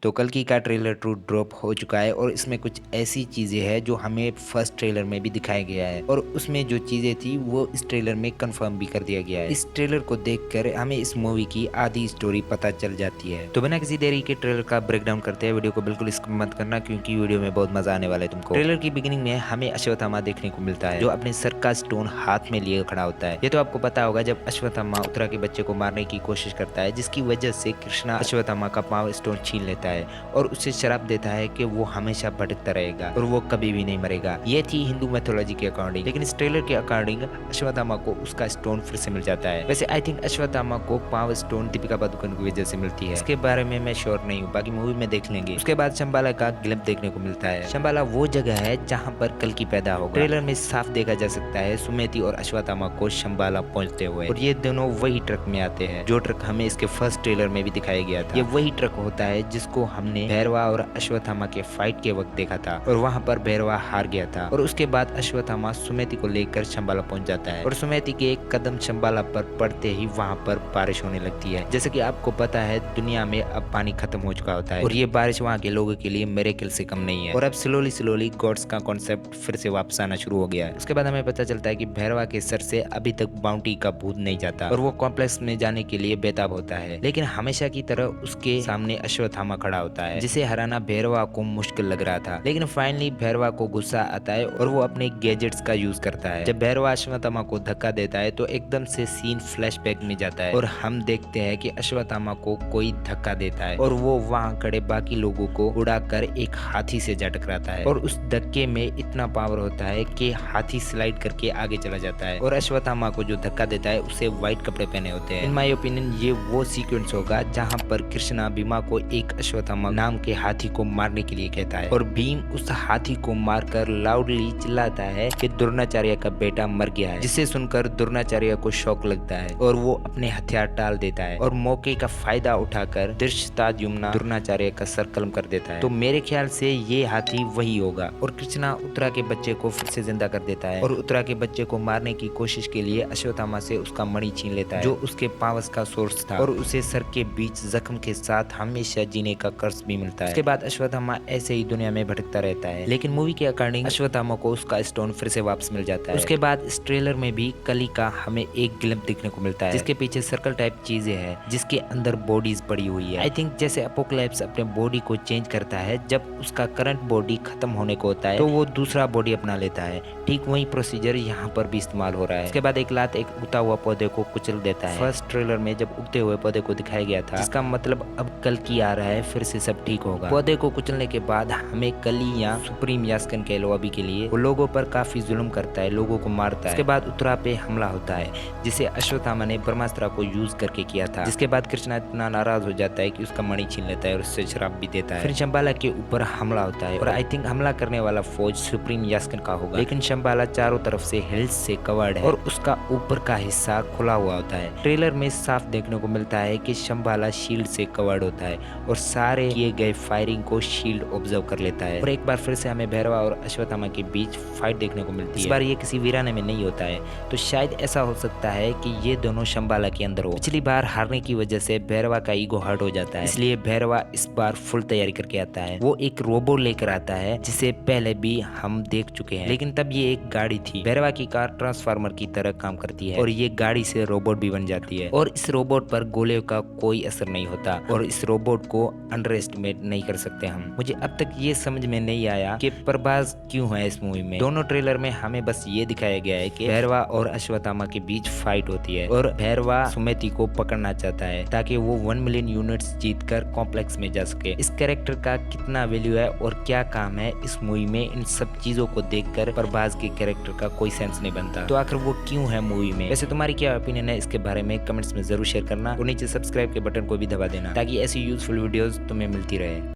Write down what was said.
तो कल्कि का ट्रेलर ट्रू ड्रॉप हो चुका है और इसमें कुछ ऐसी चीज़ें हैं जो हमें फर्स्ट ट्रेलर में भी दिखाया गया है और उसमें जो चीज़ें थी वो इस ट्रेलर में कंफर्म भी कर दिया गया है। इस ट्रेलर को देखकर हमें इस मूवी की आधी स्टोरी पता चल जाती है। तो बिना किसी देरी के ट्रेलर का ब्रेकडाउन करते हैं। वीडियो को बिल्कुल स्किप मत करना क्योंकि वीडियो में बहुत मजा आने वाला है तुमको। ट्रेलर की बिगिनिंग में हमें अश्वत्थामा देखने को मिलता है जो अपने सर का स्टोन हाथ में लिए खड़ा होता है। ये तो आपको पता होगा जब अश्वत्थामा उत्तरा के बच्चे को मारने की कोशिश करता है जिसकी वजह से कृष्णा अश्वत्थामा का पावर स्टोन छीन लेता है और उसे श्राप देता है कि वो हमेशा भटकता रहेगा और वो कभी भी नहीं मरेगा। ये थी हिंदू मैथोलॉजी के अकॉर्डिंग, लेकिन इस ट्रेलर के अकॉर्डिंग अश्वत्थामा को उसका स्टोन फिर से मिल जाता है। वैसे आई थिंक अश्वत्थामा को पावर स्टोन दीपिका पादुकोण की वजह से मिलती है, इसके बारे में मैं श्योर नहीं हूँ, बाकी मूवी में देख लेंगे। उसके बाद शंबाला का ग्लिम्प देखने को मिलता है। शंबाला वो जगह है जहाँ पर कल्कि पैदा होगा। ट्रेलर में साफ देखा जा सकता है सुमेति और अश्वत्थामा को शंबाला पहुंचते हुए और ये दोनों वही ट्रक में आते हैं जो ट्रक हमें इसके फर्स्ट ट्रेलर में भी दिखाया गया था। ये वही ट्रक होता है जिसको हमने भैरवा और अश्वत्थामा के फाइट के वक्त देखा था और वहाँ पर भैरवा हार गया था और उसके बाद अश्वत्थामा सुमेति को लेकर शंबाला पहुंच जाता है और सुमेति के एक कदम शंबाला पर पड़ते ही वहाँ पर बारिश होने लगती है। जैसे कि आपको पता है दुनिया में अब पानी खत्म हो चुका होता है और ये बारिश वहाँ के लोगों के लिए मिरेकल से कम नहीं है और अब स्लोली गॉड्स का कॉन्सेप्ट फिर से वापस आना शुरू हो गया है। उसके बाद हमें पता चलता है कि भैरवा के सर से अभी तक बाउंटी का भूत नहीं जाता और वो कॉम्प्लेक्स में जाने के लिए बेताब होता है, लेकिन हमेशा की तरह उसके सामने अश्वत्थामा खड़ा होता है जिसे हराना भैरवा को मुश्किल लग रहा था। लेकिन फाइनली भैरवा को गुस्सा आता है और वो अपने गैजेट्स का यूज करता है। जब भैरवा अश्वत्थामा को धक्का देता है तो एकदम से सीन फ्लैशबैक में जाता है और हम देखते हैं कि अश्वत्थामा को कोई धक्का देता है और वो वहाँ खड़े बाकी लोगों को उड़ाकर एक हाथी से जा टकराता है और उस धक्के में इतना पावर होता है कि हाथी स्लाइड करके आगे चला जाता है और अश्वत्थामा को जो धक्का देता है उसे व्हाइट कपड़े पहने होते हैं। इन माय ओपिनियन ये वो सीक्वेंस होगा जहाँ पर कृष्णा भीमा को एक अश्वत्थामा नाम के हाथी को मारने के लिए कहता है और भीम उस हाथी को मारकर लाउडली चिल्लाता है कि द्रोणाचार्य का बेटा मर गया है, जिसे सुनकर द्रोणाचार्य को शौक लगता है और वो अपने हथियार टाल देता है और मौके का फायदा उठाकर धृष्टद्युम्न द्रोणाचार्य का सर कलम कर देता है। तो मेरे ख्याल से ये हाथी वही होगा और कृष्णा उत्तरा के बच्चे को फिर से जिंदा कर देता है और उत्तरा के बच्चे को मारने की कोशिश के लिए अश्वत्थामा से उसका मणि छीन लेता है जो उसके पावस का सोर्स था और उसे सर के बीच जख्म के साथ हमेशा जीने का कर्ज भी मिलता है। उसके बाद अश्वत्थामा ऐसे ही दुनिया में भटकता रहता है, लेकिन मूवी के अकॉर्डिंग अश्वत्थामा को उसका स्टोन फिर से वापस मिल जाता है। उसके बाद इस ट्रेलर में भी कली का हमें एक ग्लिम्प देखने को मिलता है जिसके पीछे सर्कल टाइप चीजें हैं जिसके अंदर बॉडीज पड़ी हुई है। आई थिंक जैसे अपोकलिप्स अपने बॉडी को चेंज करता है जब उसका करंट बॉडी खत्म होने को होता है तो वो दूसरा बॉडी अपना लेता है, ठीक वही प्रोसीजर यहाँ पर भी इस्तेमाल हो रहा है। उसके बाद एक लात एक उगता हुआ पौधे को कुचल देता है। फर्स्ट ट्रेलर में जब उगते हुए पौधे को दिखाया गया था इसका मतलब अब कल्कि आ रहा है, फिर से सब ठीक होगा। पौधे को कुचलने के बाद हमें कली या सुप्रीम यास्कन के लो अभी के लिए वो लोगों पर काफी जुल्म करता है, लोगों को मारता है। उसके बाद उत्तरा पे हमला होता है जिसे अश्वत्थामा ने ब्रह्मास्त्र को यूज करके किया था, जिसके बाद कृष्णा इतना नाराज हो जाता है कि उसका मणि छीन लेता है और उससे श्राप भी देता है। फिर शंबाला के ऊपर हमला होता है और आई थिंक हमला करने वाला फौज सुप्रीम यास्कन का होगा, लेकिन शंबाला चारों तरफ से हिल्स से कवर्ड है और उसका ऊपर का हिस्सा खुला हुआ होता है। ट्रेलर में साफ देखने को मिलता है कि शंबाला शील्ड से कवर्ड होता है और सारे किए गए फायरिंग को शील्ड ऑब्जर्व कर लेता है और एक बार फिर से हमें भैरवा और अश्वत्थामा के बीच फाइट देखने को मिलती है। इस बार ये किसी वीराने में नहीं होता है, तो शायद ऐसा हो सकता है कि ये दोनों शंबाला के अंदर हो। पिछली बार हारने की वजह से भैरवा का ईगो हर्ट हो जाता है, इसलिए भैरवा इस बार फुल तैयारी करके आता है। वो एक रोबो लेकर आता है जिसे पहले भी हम देख चुके हैं, लेकिन तब ये एक गाड़ी थी। भैरवा की कार ट्रांसफार्मर की तरह काम करती है और ये गाड़ी से रोबोट भी बन जाती है और इस रोबोट पर गोले का कोई असर नहीं होता और इस रोबोट को अंडर एस्टिमेट नहीं कर सकते हम। मुझे अब तक ये समझ में नहीं आया कि प्रभास क्यों है इस मूवी में। दोनों ट्रेलर में हमें बस ये दिखाया गया है कि भैरवा और अश्वत्थामा के बीच फाइट होती है और भैरवा सुमेति को पकड़ना चाहता है ताकि वो 1 मिलियन यूनिट्स जीतकर कॉम्प्लेक्स में जा सके। इस कैरेक्टर का कितना वैल्यू है और क्या काम है इस मूवी में, इन सब चीजों को देखकर प्रभास के कैरेक्टर का कोई सेंस नहीं बनता। तो आखिर वो क्यों है मूवी में? वैसे तुम्हारी क्या ओपिनियन है इसके बारे में कमेंट्स में जरूर शेयर करना और नीचे सब्सक्राइब के बटन को भी दबा देना ताकि ऐसी यूजफुल वीडियोस तुम्हें मिलती रहे।